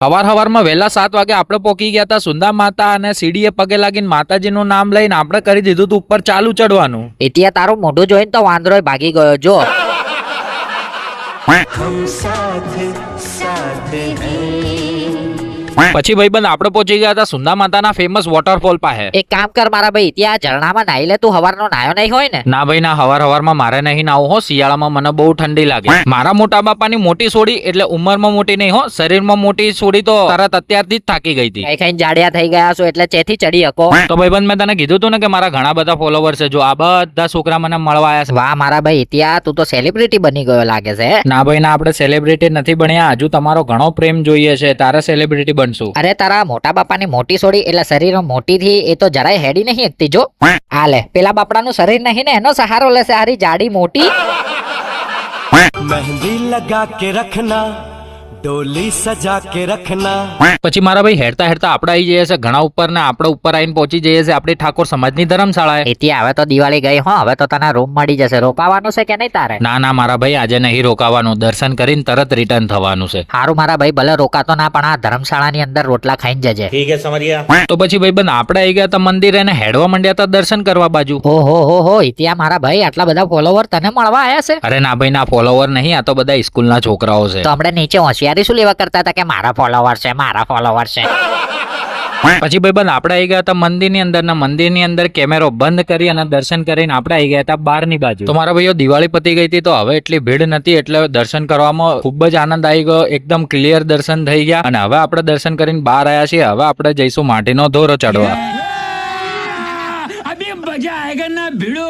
હવારમાં વહેલા 7 વાગે આપણે પહોંચી ગયા હતા સુંદા માતા અને સીડીએ પગે લાગીને માતાજીનું નામ લઈને આપણે કરી દીધું હતું ઉપર ચાલુ ચડવાનું. એટિયા તારું મોઢું જોઈને તો વાંદરો ભાગી ગયો જો. પછી ભાઈબંધ આપણે પહોંચી ગયા હતા સુંદા માતાના ફેમસ વોટરફોલ પાસે. એક કામ કર મારા ભાઈ, ત્યાં ઝરણામાં નાઈ લે. તું હવારનો નાયો નહીં હોય ને? ના ભાઈ ના, હવારમાં મારે નહીં નાવું હો. શિયાળામાં મને બહુ ઠંડી લાગે. મારા મોટા બાપાની મોટી સોડી એટલે ઉંમરમાં મોટી નહીં હો, શરીરમાં મોટી સોડી તો તરત અત્યારથી જ થાકી ગઈ હતી. કઈ ખાઈને જાડિયા થઈ ગયા છો એટલે ચેથી ચડી શકો. તો ભાઈબંધ મેં તને કીધું હતું ને કે મારા ઘણા બધા ફોલોવર છે. જો આ બધા છોકરા મને મળવા આવ્યા છે. વાહ મારા ભાઈ, ત્યાં તું તો સેલિબ્રિટી બની ગયો લાગે છે. ના ભાઈ ના, આપણે સેલિબ્રિટી નથી બન્યા. હજુ તમારો ઘણો પ્રેમ જોઈએ છે, તારે સેલિબ્રિટી બનશું. અરે તારા મોટા બાપાની મોટી સોડી એટલે શરીર મોટી થી એ તો જરાય હેડી નહીં એકતી જો. આ લે, પેલા બાપડાનું શરીર નહીં ને એનો સહારો લેશે હારી જાડી મોટી. मेहंदी लगा के रखना, डोली सजा के रखना. પછી મારા ભાઈ હેડતા આપણે આવી જઈએ છે ઘણા ઉપર ને આપણે ઉપર આવીને પહોંચી જઈએ છે આપણી ઠાકોર સમાજની ધર્મશાળાએ. એથી હવે તો દિવાળી ગઈ હો, હવે તો તને રૂમ મળી જશે. રોકાવાનું છે કે નહીં તારે? ના ના મારા ભાઈ, આજે નહીં રોકાવાનું, દર્શન કરીને તરત રિટર્ન થવાનું છે. હારું મારા ભાઈ, ભલે રોકાતો ના પણ આ ધર્મશાળાની અંદર રોટલા ખાઈને જજે. ठीक है समझ गया. તો પછી ભાઈબંધ આપણે આવી ગયા હતા મંદિરે ને હેડવા માંડ્યા હતા દર્શન કરવા બાજુ. ઓહો ઇતિયા મારા ભાઈ, આટલા બધા ફોલોવર તને મળવા આયા છે? અરે ના ભાઈ ના, ફોલોવર નહીં, આ તો બધા સ્કૂલના છોકરાઓ છે. તો આપણે નીચે હોશિયારી શું લેવા કરતા હતા કે મારા ફોલોવર છે, મારા ફોલોવર છે. પછી ભાઈબંધ આપણે આવી ગયા હતા મંદિરની અંદર કેમેરો બંધ કરી અને દર્શન કરીને આપણે આવી ગયા હતા બહારની બાજુ. તો મારા ભાઈઓ દિવાળી પતી ગઈ હતી તો હવે એટલી ભીડ નથી એટલે દર્શન કરવામાં ખૂબ જ આનંદ આવી ગયો. એકદમ ક્લિયર દર્શન થઈ ગયા અને હવે આપણે દર્શન કરીને બહાર આવ્યા છીએ. હવે આપણે જઈશું માટીનો દોરો ચડવા. अभी मजा आएगा ना भिड़ो.